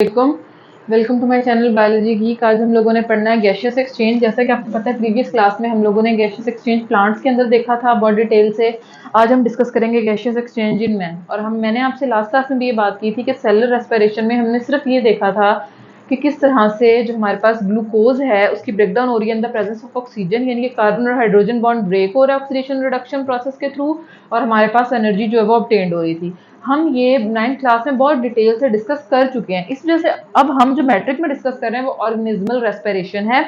Welcome welcome to my channel biology geek. आज हम लोगों ने पढ़ना है गैसियस एक्सचेंज। जैसा कि आपको पता है प्रीवियस क्लास में हम लोगों ने गैसियस एक्सचेंज प्लांट्स के अंदर देखा था बहुत डिटेल से। आज हम डिस्कस करेंगे गैसियस एक्सचेंज इन मैन। और मैंने आपसे लास्ट क्लास में भी ये बात की थी कि सेलुलर रेस्पिरेशन में हमने सिर्फ ये देखा था कि किस तरह से जो हमारे पास ग्लूकोज है उसकी ब्रेकडाउन हो रही है in the presence of oxygen, यानी कि कार्बन और हाइड्रोजन बॉन्ड ब्रेक हो रहा है ऑक्सीडेशन रिडक्शन प्रोसेस के थ्रू, और हमारे पास एनर्जी जो है वो ऑब्टेन्ड हो रही थी। हम ये 9th क्लास में बहुत डिटेल से डिस्कस कर चुके हैं। इस वजह से अब हम जो मैट्रिक में डिस्कस कर रहे हैं वो ऑर्गेनिज्मल रेस्पिरेशन है,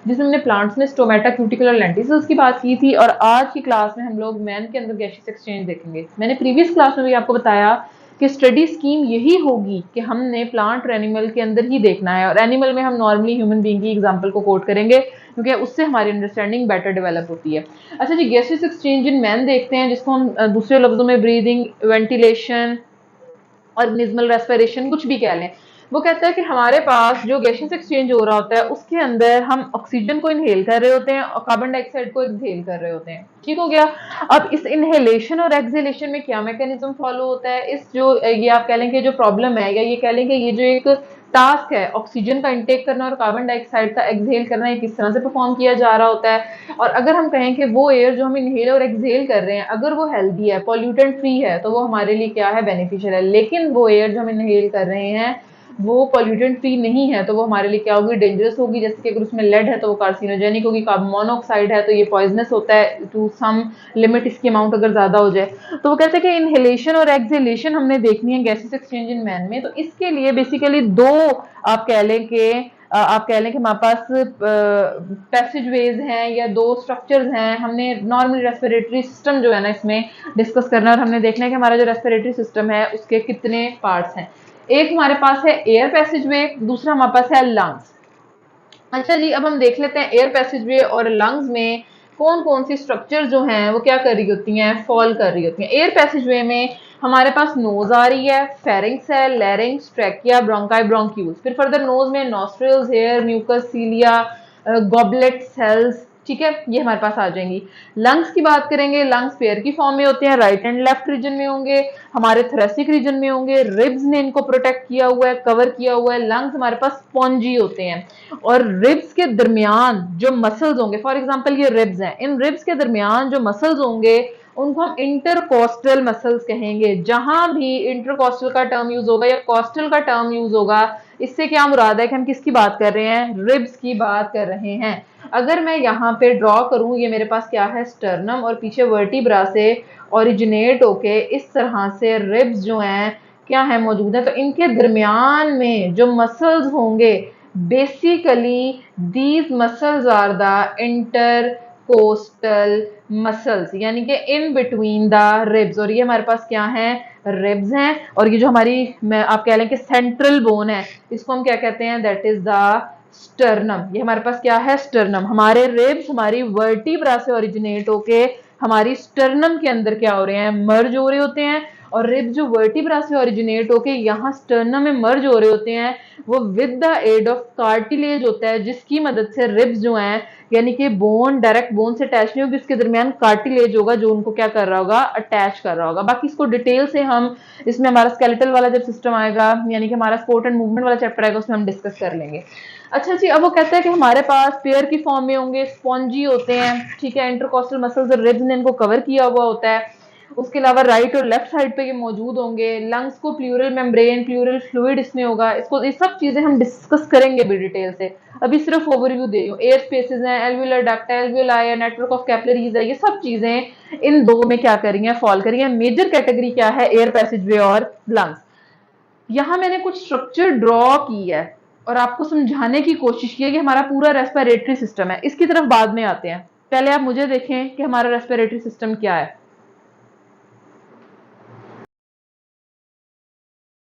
जिसमें हमने प्लांट्स में स्टोमेटा, क्यूटिकल और लेंटिसल्स की बात की थी। और आज की क्लास में हम लोग मैन के अंदर गैसियस एक्सचेंज देखेंगे। मैंने प्रीवियस क्लास में भी आपको बताया कि स्टडी स्कीम यही होगी कि हमने प्लांट और एनिमल के अंदर ही देखना है, और एनिमल में हम नॉर्मली ह्यूमन बीइंग की एग्जांपल को कोट करेंगे क्योंकि उससे हमारी अंडरस्टैंडिंग बेटर डेवलप होती है। अच्छा जी, गैसियस एक्सचेंज इन मैन देखते हैं, जिसको हम दूसरे लफ्जों में ब्रीदिंग, वेंटिलेशन, ऑर्गेनिज्मल रेस्पिरेशन कुछ भी कह लें। वो कहता है कि हमारे पास जो गैसियस एक्सचेंज हो रहा होता है उसके अंदर हम ऑक्सीजन को इनहेल कर रहे होते हैं और कार्बन डाइऑक्साइड को एक्सहेल कर रहे होते हैं। ठीक हो गया। अब इस इनहेलेशन और एक्सहेलेशन में क्या मैकेनिज्म फॉलो होता है, इस जो ये आप कह लें कि जो प्रॉब्लम है, या ये कह लें कि ये जो एक टास्क है ऑक्सीजन का इंटेक करना और कार्बन डाइऑक्साइड का एक्सहेल करना, ये किस तरह से परफॉर्म किया जा रहा होता है। और अगर हम कहें कि वो एयर जो हम इनहेल और एक्सहेल कर रहे हैं अगर वो हेल्दी है, पॉल्यूटेंट फ्री है, तो वो हमारे लिए क्या है, बेनिफिशियल है। लेकिन वो एयर जो हम इनहेल कर रहे हैं वो पॉल्यूटेंट फ्री नहीं है, तो वो हमारे लिए क्या होगी, डेंजरस होगी। जैसे कि अगर उसमें लेड है तो वो कार्सिनोजेनिक होगी, कार्बन मोनोऑक्साइड है तो ये पॉइजनस होता है टू सम लिमिट, इसकी अमाउंट अगर ज्यादा हो जाए। तो वो कहते हैं कि इनहेलेशन और एक्सहेलेशन हमने देखनी है गैसेस एक्सचेंज इन मैन में। तो इसके लिए बेसिकली दो आप कह लें कि हमारे पास पैसेज वेज हैं या दो स्ट्रक्चर्स हैं। हमने नॉर्मल रेस्पिरेटरी सिस्टम जो है ना इसमें डिस्कस करना है, और हमने देखना है कि हमारा जो रेस्पिरेटरी सिस्टम है उसके कितने पार्ट्स हैं। एक हमारे पास है एयर पैसेज वे, दूसरा हमारे पास है लंग्स। अच्छा जी, अब हम देख लेते हैं एयर पैसेज वे और लंग्स में कौन कौन सी स्ट्रक्चर जो हैं वो क्या कर रही होती हैं, फॉल कर रही होती हैं। एयर पैसेज वे में हमारे पास नोज आ रही है, फेरिंग्स है, लैरिंग्स, ट्रैकिया, ब्रोंकाई, ब्रोंक्यूल्स। फिर फर्दर नोज में nostrils, hair, mucus, cilia, goblet cells, ठीक है, ये हमारे पास आ जाएंगी। लंग्स की बात करेंगे, लंग्स पेयर की फॉर्म में होते हैं, राइट एंड लेफ्ट रीजन में होंगे, हमारे थोरेसिक रीजन में होंगे। रिब्स ने इनको प्रोटेक्ट किया हुआ है, कवर किया हुआ है। लंग्स हमारे पास स्पॉन्जी होते हैं, और रिब्स के दरमियान जो मसल्स होंगे, फॉर एग्जांपल ये रिब्स हैं, इन रिब्स के दरमियान जो मसल्स होंगे उनको हम इंटरकोस्टल मसल्स कहेंगे। जहां भी इंटरकोस्टल का टर्म यूज होगा या कोस्टल का टर्म यूज होगा, इससे क्या मुराद है कि हम किसकी बात कर रहे हैं, रिब्स की बात कर रहे हैं। अगर मैं यहाँ पे ड्रॉ करूं, ये मेरे पास क्या है, स्टर्नम, और पीछे वर्टिब्रा से ओरिजिनेट होके इस तरह से रिब्स जो हैं क्या है, मौजूद है। तो इनके दरमियान में जो मसल्स होंगे, basically these muscles are the intercostal muscles, यानी कि इन बिटवीन द रिब्स। और ये हमारे पास क्या है, रिब्स हैं। और ये जो हमारी आप कह लें कि सेंट्रल बोन है, इसको हम क्या कहते हैं, दैट इज द स्टर्नम। ये हमारे पास क्या है, स्टर्नम। हमारे रिब्स हमारी वर्टिब्रा से ओरिजिनेट होके हमारी स्टर्नम के अंदर क्या हो रहे हैं, मर्ज हो रहे होते हैं। और रिब्स जो वर्टिब्रा से ओरिजिनेट होके यहाँ स्टर्नम में मर्ज हो रहे होते हैं, वो with the aid of cartilage होता है, जिसकी मदद से रिब्स जो हैं, यानी कि बोन डायरेक्ट बोन से अटैच नहीं होगी, उसके दरमियान कार्टिलेज होगा जो उनको क्या कर रहा होगा, अटैच कर रहा होगा। बाकी इसको डिटेल से हम इसमें हमारा स्केलेटल वाला जब सिस्टम आएगा, यानी कि हमारा स्पोर्ट एंड मूवमेंट वाला चैप्टर आएगा, उसमें हम डिस्कस कर लेंगे। अच्छा जी, अब वो कहता है कि हमारे पास पेयर की फॉर्म में होंगे, स्पॉन्जी होते हैं, ठीक है, इंटरकोस्टल मसल्स और रिब्स ने इनको कवर किया हुआ होता है। उसके अलावा राइट और लेफ्ट साइड पे ये मौजूद होंगे। लंग्स को प्लूरल मेम्ब्रेन, प्लूरल फ्लूइड इसमें होगा। इसको ये सब चीजें हम डिस्कस करेंगे भी डिटेल से। अभी सिर्फ ओवरव्यू दे रही हूँ। एयर स्पेसेस हैं, एल्वियोलर डक्ट है, एल्वियोलाई है, नेटवर्क ऑफ कैपिलरीज है, ये सब चीजें इन दो में क्या करी है, फॉल करी है। मेजर कैटेगरी क्या है, एयर पैसेजवे और लंग्स। यहाँ मैंने कुछ स्ट्रक्चर ड्रॉ की है और आपको समझाने की कोशिश की है कि हमारा पूरा रेस्पिरेटरी सिस्टम है। इसकी तरफ बाद में आते हैं, पहले आप मुझे देखें कि हमारा रेस्पिरेटरी सिस्टम क्या है।